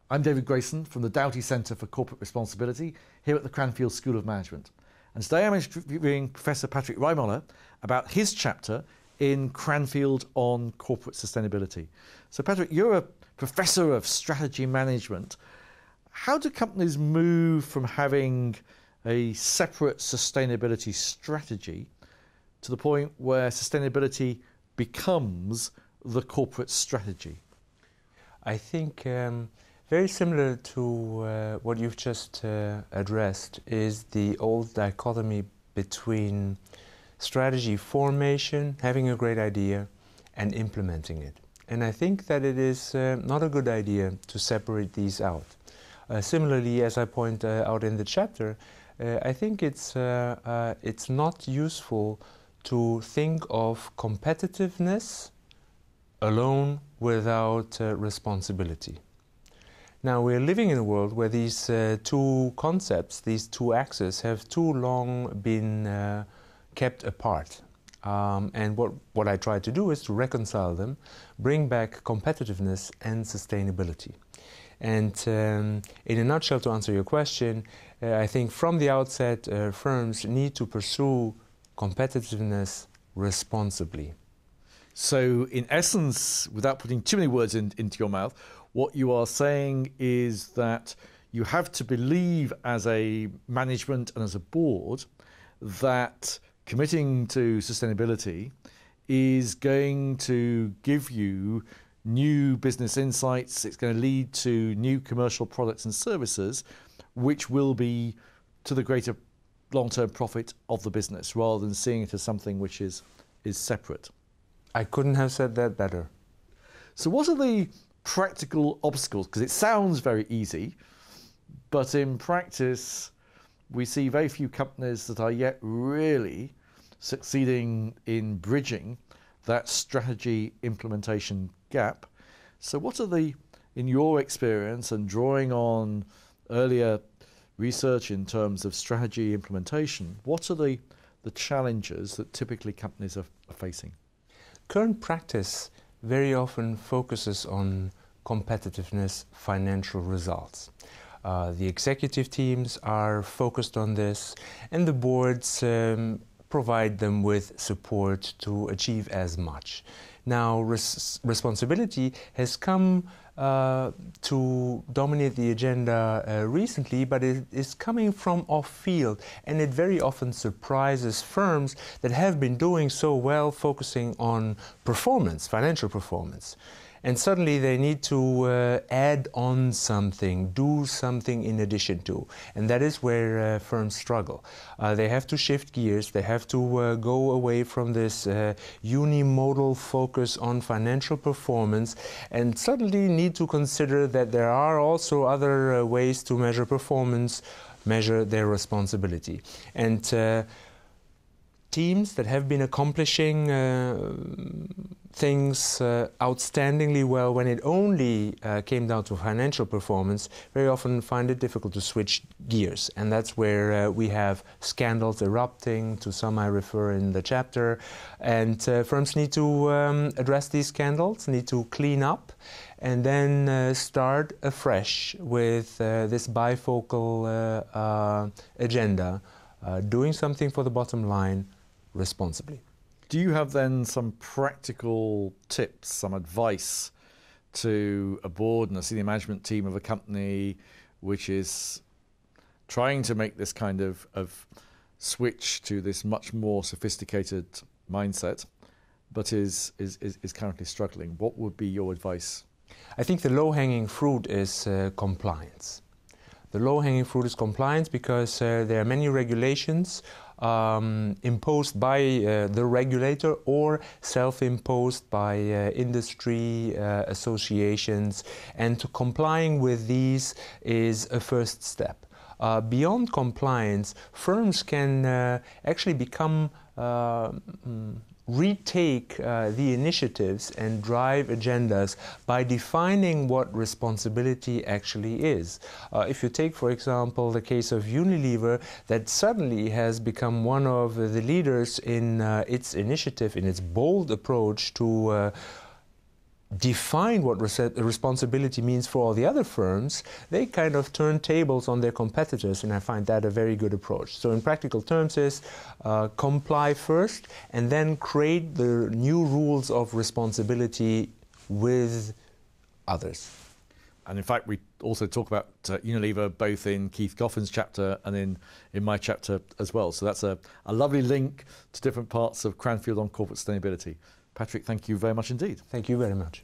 I'm David Grayson from the Doughty Centre for Corporate Responsibility here at the Cranfield School of Management. And today I'm interviewing Professor Patrick Reinmoeller about his chapter in Cranfield on corporate sustainability. So Patrick, you're a professor of strategy management. How do companies move from having a separate sustainability strategy to the point where sustainability becomes the corporate strategy? I think very similar to what you've just addressed is the old dichotomy between strategy formation, having a great idea, and implementing it. And I think that it is not a good idea to separate these out. Similarly, as I point out in the chapter, I think it's not useful to think of competitiveness alone without responsibility. Now, we're living in a world where these two concepts, these two axes, have too long been kept apart. And what I try to do is to reconcile them, bring back competitiveness and sustainability. And in a nutshell, to answer your question, I think from the outset, firms need to pursue competitiveness responsibly. So in essence, without putting too many words into your mouth, what you are saying is that you have to believe as a management and as a board that committing to sustainability is going to give you new business insights, it's going to lead to new commercial products and services, which will be to the greater long-term profit of the business, rather than seeing it as something which is separate. I couldn't have said that better. So what are the practical obstacles? Because it sounds very easy, but in practice, we see very few companies that are yet really succeeding in bridging that strategy implementation gap. So what are the, in your experience and drawing on earlier research in terms of strategy implementation, what are the challenges that typically companies are facing? Current practice very often focuses on competitiveness, financial results. The executive teams are focused on this, and the boards provide them with support to achieve as much. Now, responsibility has come to dominate the agenda recently, but it is coming from off-field, and it very often surprises firms that have been doing so well, focusing on performance, financial performance. And suddenly they need to add on something, do something in addition to. And that is where firms struggle. They have to shift gears, they have to go away from this unimodal focus on financial performance, and suddenly need to consider that there are also other ways to measure performance, measure their responsibility. And teams that have been accomplishing things outstandingly well when it only came down to financial performance very often find it difficult to switch gears. And that's where we have scandals erupting, to some I refer in the chapter. And firms need to address these scandals, need to clean up, and then start afresh with this bifocal agenda, doing something for the bottom line responsibly. Do you have then some practical tips, some advice to a board and a senior management team of a company which is trying to make this kind of switch to this much more sophisticated mindset, but is currently struggling? What would be your advice? I think the low-hanging fruit is compliance. The low-hanging fruit is compliance because there are many regulations imposed by the regulator or self-imposed by industry associations, and to complying with these is a first step. Beyond compliance, firms can actually become retake the initiatives and drive agendas by defining what responsibility actually is. If you take, for example, the case of Unilever, that suddenly has become one of the leaders in its initiative, in its bold approach to define what responsibility means for all the other firms, they kind of turn tables on their competitors, and I find that a very good approach. So in practical terms is comply first and then create the new rules of responsibility with others. And in fact, we also talk about Unilever both in Keith Goffin's chapter and in my chapter as well. So that's a lovely link to different parts of Cranfield on corporate sustainability. Patrick, thank you very much indeed. Thank you very much.